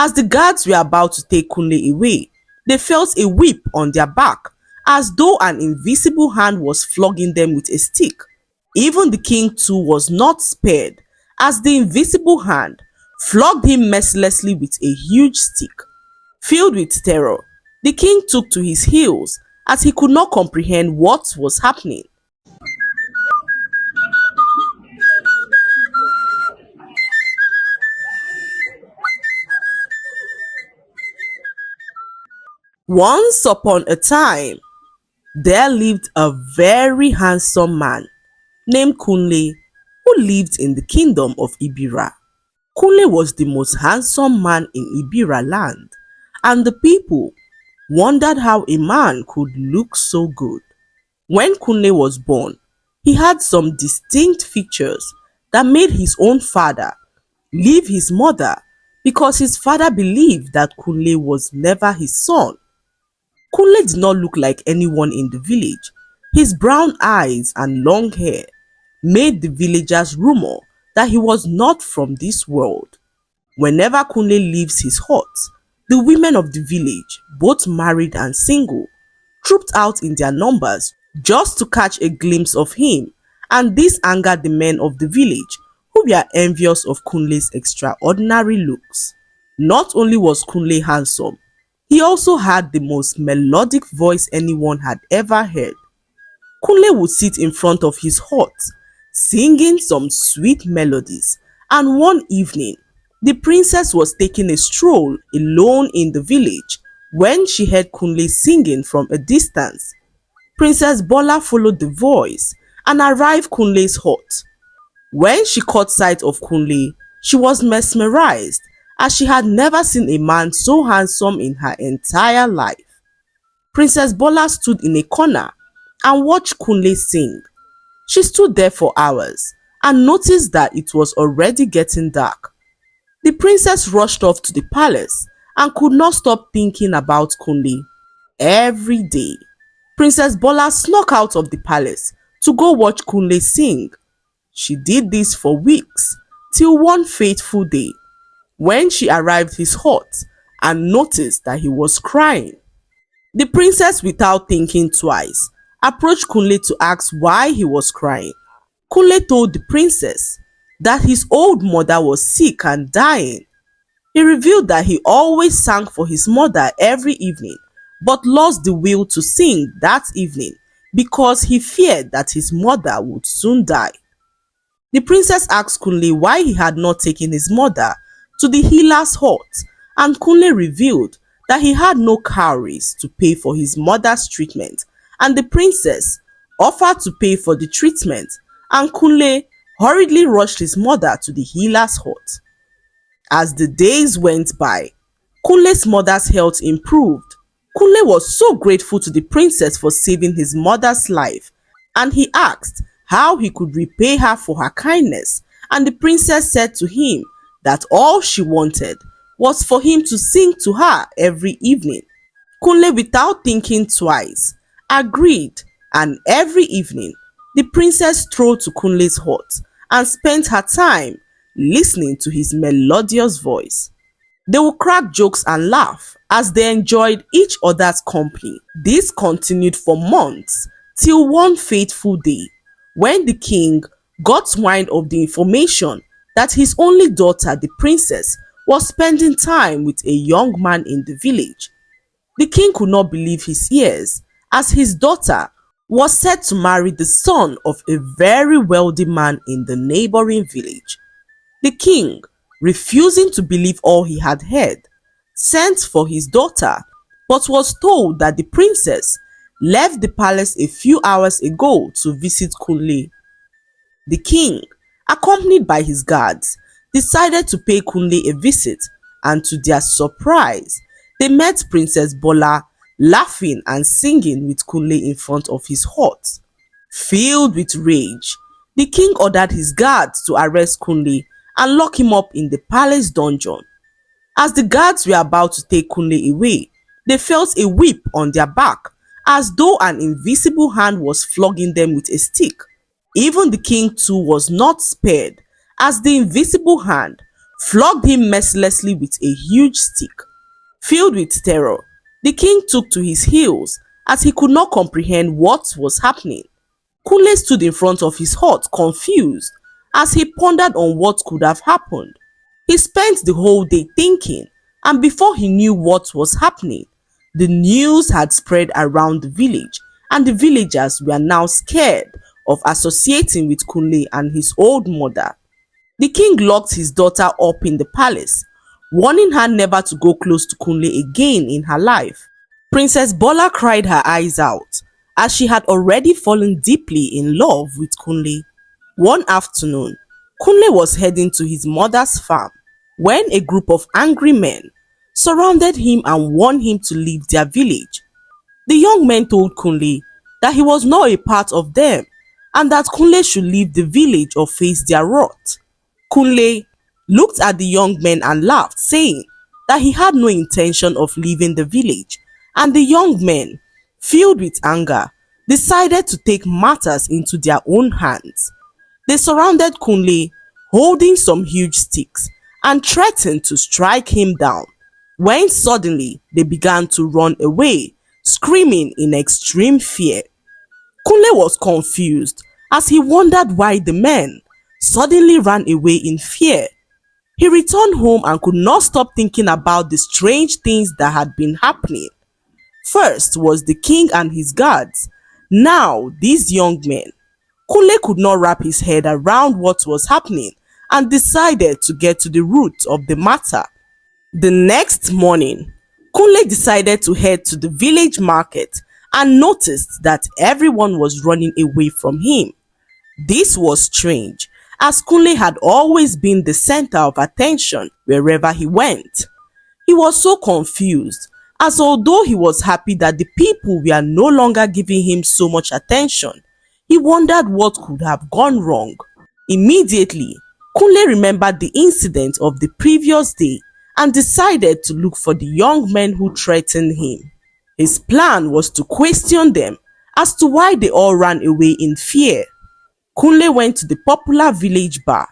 As the guards were about to take Kunle away, they felt a whip on their back, as though an invisible hand was flogging them with a stick. Even the king too was not spared, as the invisible hand flogged him mercilessly with a huge stick. Filled with terror, the king took to his heels as he could not comprehend what was happening. Once upon a time, there lived a very handsome man named Kunle, who lived in the kingdom of Ibira. Kunle was the most handsome man in Ibira land, and the people wondered how a man could look so good. When Kunle was born, he had some distinct features that made his own father leave his mother, because his father believed that Kunle was never his son. Kunle did not look like anyone in the village. His brown eyes and long hair made the villagers rumor that he was not from this world. Whenever Kunle leaves his hut, the women of the village, both married and single, trooped out in their numbers just to catch a glimpse of him, and this angered the men of the village, who were envious of Kunle's extraordinary looks. Not only was Kunle handsome, he also had the most melodic voice anyone had ever heard. Kunle would sit in front of his hut, singing some sweet melodies, and one evening, the princess was taking a stroll alone in the village when she heard Kunle singing from a distance. Princess Bola followed the voice and arrived Kunle's hut. When she caught sight of Kunle, she was mesmerized, as she had never seen a man so handsome in her entire life. Princess Bola stood in a corner and watched Kunle sing. She stood there for hours and noticed that it was already getting dark. The princess rushed off to the palace and could not stop thinking about Kunle. Every day, Princess Bola snuck out of the palace to go watch Kunle sing. She did this for weeks, till one fateful day, when she arrived his hut and noticed that he was crying. The princess, without thinking twice, approached Kunle to ask why he was crying. Kunle told the princess that his old mother was sick and dying. He revealed that he always sang for his mother every evening, but lost the will to sing that evening because he feared that his mother would soon die. The princess asked Kunle why he had not taken his mother to the healer's hut, and Kunle revealed that he had no cowries to pay for his mother's treatment, and the princess offered to pay for the treatment, and Kunle hurriedly rushed his mother to the healer's hut. As the days went by, Kunle's mother's health improved. Kunle was so grateful to the princess for saving his mother's life, and he asked how he could repay her for her kindness, and the princess said to him that all she wanted was for him to sing to her every evening. Kunle, without thinking twice, agreed, and every evening the princess strolled to Kunle's hut and spent her time listening to his melodious voice. They would crack jokes and laugh as they enjoyed each other's company. This continued for months, till one fateful day, when the king got wind of the information that his only daughter, the princess, was spending time with a young man in the village. The king could not believe his ears, as his daughter was set to marry the son of a very wealthy man in the neighboring village. The king, refusing to believe all he had heard, sent for his daughter, but was told that the princess left the palace a few hours ago to visit Kunle. The king, accompanied by his guards, decided to pay Kunle a visit, and to their surprise, they met Princess Bola laughing and singing with Kunle in front of his hut. Filled with rage, the king ordered his guards to arrest Kunle and lock him up in the palace dungeon. As the guards were about to take Kunle away, they felt a whip on their back, as though an invisible hand was flogging them with a stick. Even the king too was not spared, as the invisible hand flogged him mercilessly with a huge stick. Filled with terror, the king took to his heels as he could not comprehend what was happening. Kunle stood in front of his hut confused as he pondered on what could have happened. He spent the whole day thinking, and before he knew what was happening, the news had spread around the village, and the villagers were now scared of associating with Kunle and his old mother. The king locked his daughter up in the palace, warning her never to go close to Kunle again in her life. Princess Bola cried her eyes out as she had already fallen deeply in love with Kunle. One afternoon, Kunle was heading to his mother's farm when a group of angry men surrounded him and warned him to leave their village. The young men told Kunle that he was not a part of them and that Kunle should leave the village or face their wrath. Kunle looked at the young men and laughed, saying that he had no intention of leaving the village, and the young men, filled with anger, decided to take matters into their own hands. They surrounded Kunle, holding some huge sticks, and threatened to strike him down, when suddenly they began to run away, screaming in extreme fear. Kunle was confused as he wondered why the men suddenly ran away in fear. He returned home and could not stop thinking about the strange things that had been happening. First was the king and his guards, now these young men. Kunle could not wrap his head around what was happening and decided to get to the root of the matter. The next morning, Kunle decided to head to the village market and noticed that everyone was running away from him. This was strange, as Kunle had always been the center of attention wherever he went. He was so confused, as although he was happy that the people were no longer giving him so much attention, he wondered what could have gone wrong. Immediately, Kunle remembered the incident of the previous day and decided to look for the young men who threatened him. His plan was to question them as to why they all ran away in fear. Kunle went to the popular village bar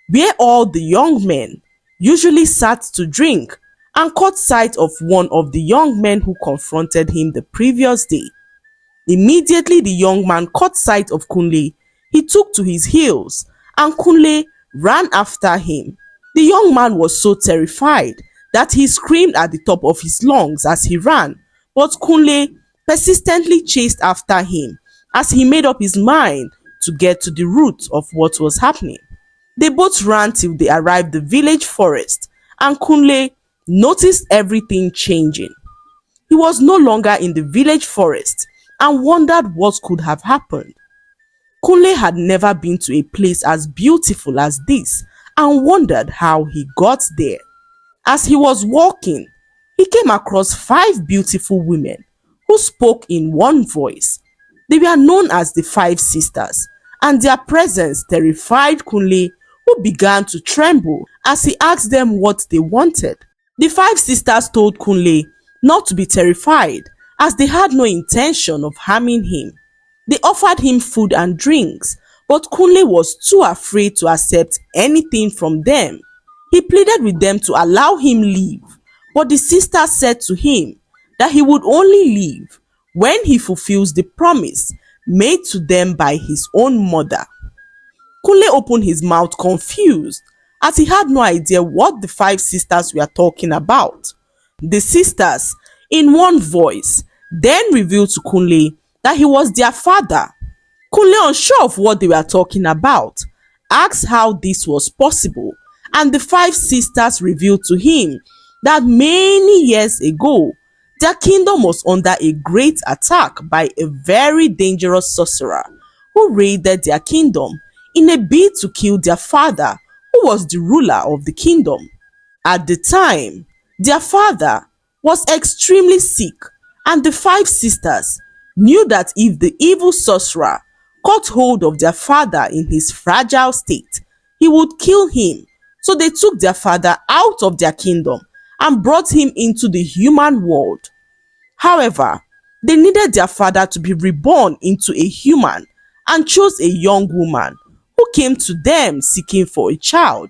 where all the young men usually sat to drink and caught sight of one of the young men who confronted him the previous day. Immediately the young man caught sight of Kunle, he took to his heels and Kunle ran after him. The young man was so terrified that he screamed at the top of his lungs as he ran, but Kunle persistently chased after him as he made up his mind to get to the root of what was happening. They both ran till they arrived the village forest, and Kunle noticed everything changing. He was no longer in the village forest and wondered what could have happened. Kunle had never been to a place as beautiful as this and wondered how he got there. As he was walking, he came across 5 beautiful women who spoke in one voice. They were known as the 5 sisters, and their presence terrified Kunle, who began to tremble as he asked them what they wanted. The 5 sisters told Kunle not to be terrified as they had no intention of harming him. They offered him food and drinks, but Kunle was too afraid to accept anything from them. He pleaded with them to allow him leave, but the sisters said to him that he would only leave when he fulfills the promise made to them by his own mother. Kunle opened his mouth confused as he had no idea what the 5 sisters were talking about. The sisters, in one voice, then revealed to Kunle that he was their father. Kunle, unsure of what they were talking about, asked how this was possible, and the 5 sisters revealed to him that many years ago, their kingdom was under a great attack by a very dangerous sorcerer who raided their kingdom in a bid to kill their father, who was the ruler of the kingdom. At the time, their father was extremely sick, and the 5 sisters knew that if the evil sorcerer caught hold of their father in his fragile state, he would kill him. So they took their father out of their kingdom and brought him into the human world. However, they needed their father to be reborn into a human and chose a young woman who came to them seeking for a child.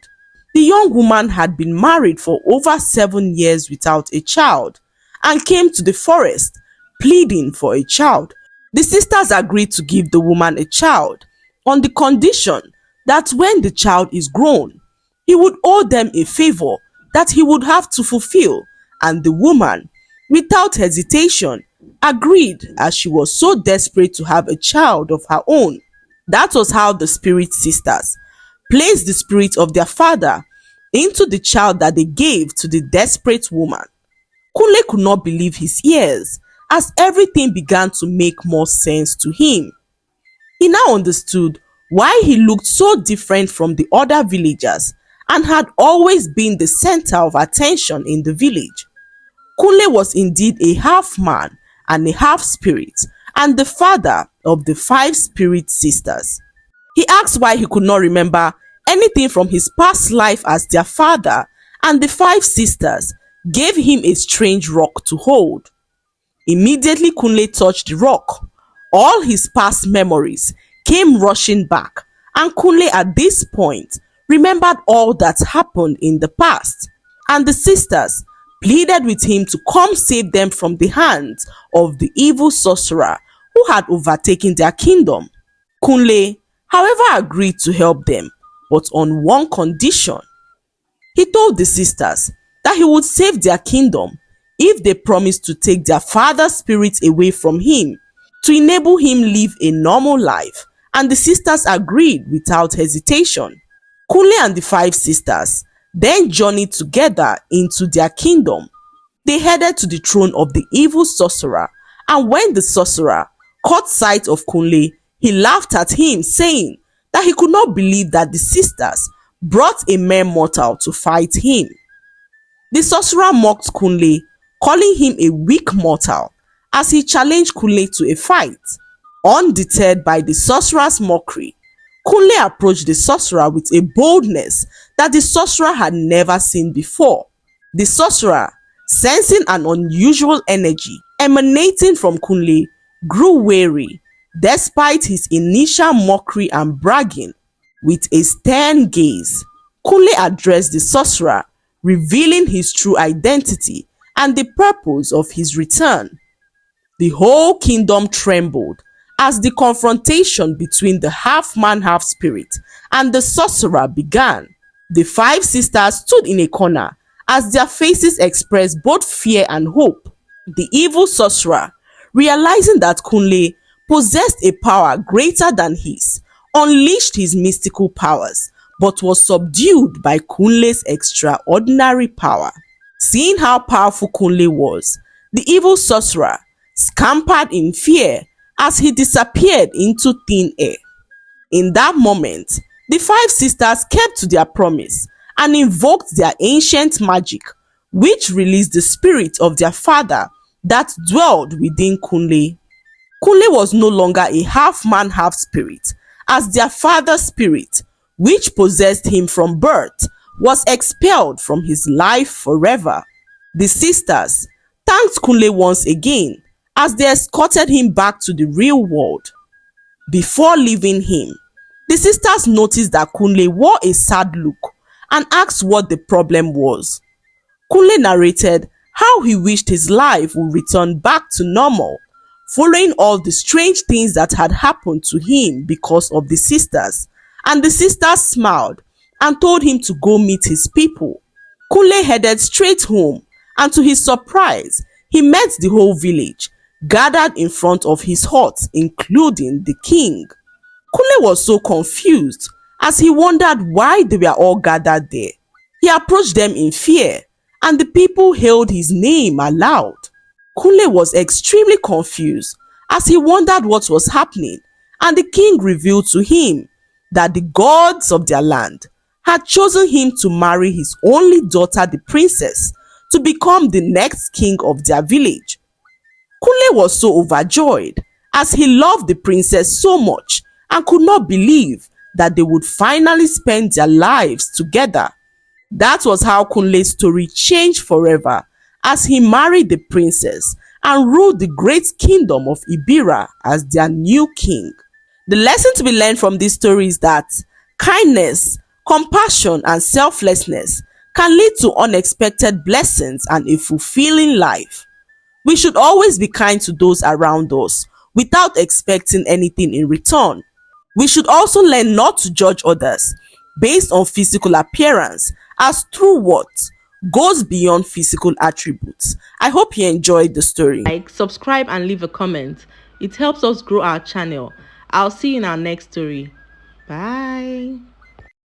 The young woman had been married for over 7 years without a child and came to the forest pleading for a child. The sisters agreed to give the woman a child on the condition that when the child is grown, he would owe them a favor that he would have to fulfill, and the woman, without hesitation, agreed as she was so desperate to have a child of her own. That was how the spirit sisters placed the spirit of their father into the child that they gave to the desperate woman. Kunle could not believe his ears as everything began to make more sense to him. He now understood why he looked so different from the other villagers and had always been the center of attention in the village. Kunle was indeed a half man and a half spirit, and the father of the 5 spirit sisters. He asked why he could not remember anything from his past life as their father, and the 5 sisters gave him a strange rock to hold. Immediately Kunle touched the rock. All his past memories came rushing back, and Kunle at this point remembered all that happened in the past, and the sisters pleaded with him to come save them from the hands of the evil sorcerer who had overtaken their kingdom. Kunle, however, agreed to help them, but on one condition. He told the sisters that he would save their kingdom if they promised to take their father's spirit away from him to enable him live a normal life, and the sisters agreed without hesitation. Kunle and the 5 sisters then journeyed together into their kingdom. They headed to the throne of the evil sorcerer, and when the sorcerer caught sight of Kunle, he laughed at him, saying that he could not believe that the sisters brought a mere mortal to fight him. The sorcerer mocked Kunle, calling him a weak mortal, as he challenged Kunle to a fight. Undeterred by the sorcerer's mockery, Kunle approached the sorcerer with a boldness that the sorcerer had never seen before. The sorcerer, sensing an unusual energy emanating from Kunle, grew wary despite his initial mockery and bragging. With a stern gaze, Kunle addressed the sorcerer, revealing his true identity and the purpose of his return. The whole kingdom trembled as the confrontation between the half-man, half-spirit and the sorcerer began. The 5 sisters stood in a corner as their faces expressed both fear and hope. The evil sorcerer, realizing that Kunle possessed a power greater than his, unleashed his mystical powers, but was subdued by Kunle's extraordinary power. Seeing how powerful Kunle was, the evil sorcerer scampered in fear as he disappeared into thin air. In that moment, the 5 sisters kept to their promise and invoked their ancient magic, which released the spirit of their father that dwelled within Kunle. Kunle was no longer a half-man, half-spirit, as their father's spirit, which possessed him from birth, was expelled from his life forever. The sisters thanked Kunle once again as they escorted him back to the real world. Before leaving him, the sisters noticed that Kunle wore a sad look and asked what the problem was. Kunle narrated how he wished his life would return back to normal, following all the strange things that had happened to him because of the sisters, and the sisters smiled and told him to go meet his people. Kunle headed straight home, and to his surprise, he met the whole village gathered in front of his hut, including the king. Kunle was so confused as he wondered why they were all gathered there. He approached them in fear, and the people hailed his name aloud. Kunle was extremely confused as he wondered what was happening, and the king revealed to him that the gods of their land had chosen him to marry his only daughter, the princess, to become the next king of their village. Kunle was so overjoyed as he loved the princess so much and could not believe that they would finally spend their lives together. That was how Kunle's story changed forever as he married the princess and ruled the great kingdom of Ibira as their new king. The lesson to be learned from this story is that kindness, Compassion and selflessness can lead to unexpected blessings and a fulfilling life. We should always be kind to those around us without expecting anything in return. We should also learn not to judge others based on physical appearance, as true worth goes beyond physical attributes. I hope you enjoyed the story. Like, subscribe, and leave a comment. It helps us grow our channel. I'll see you in our next story. Bye.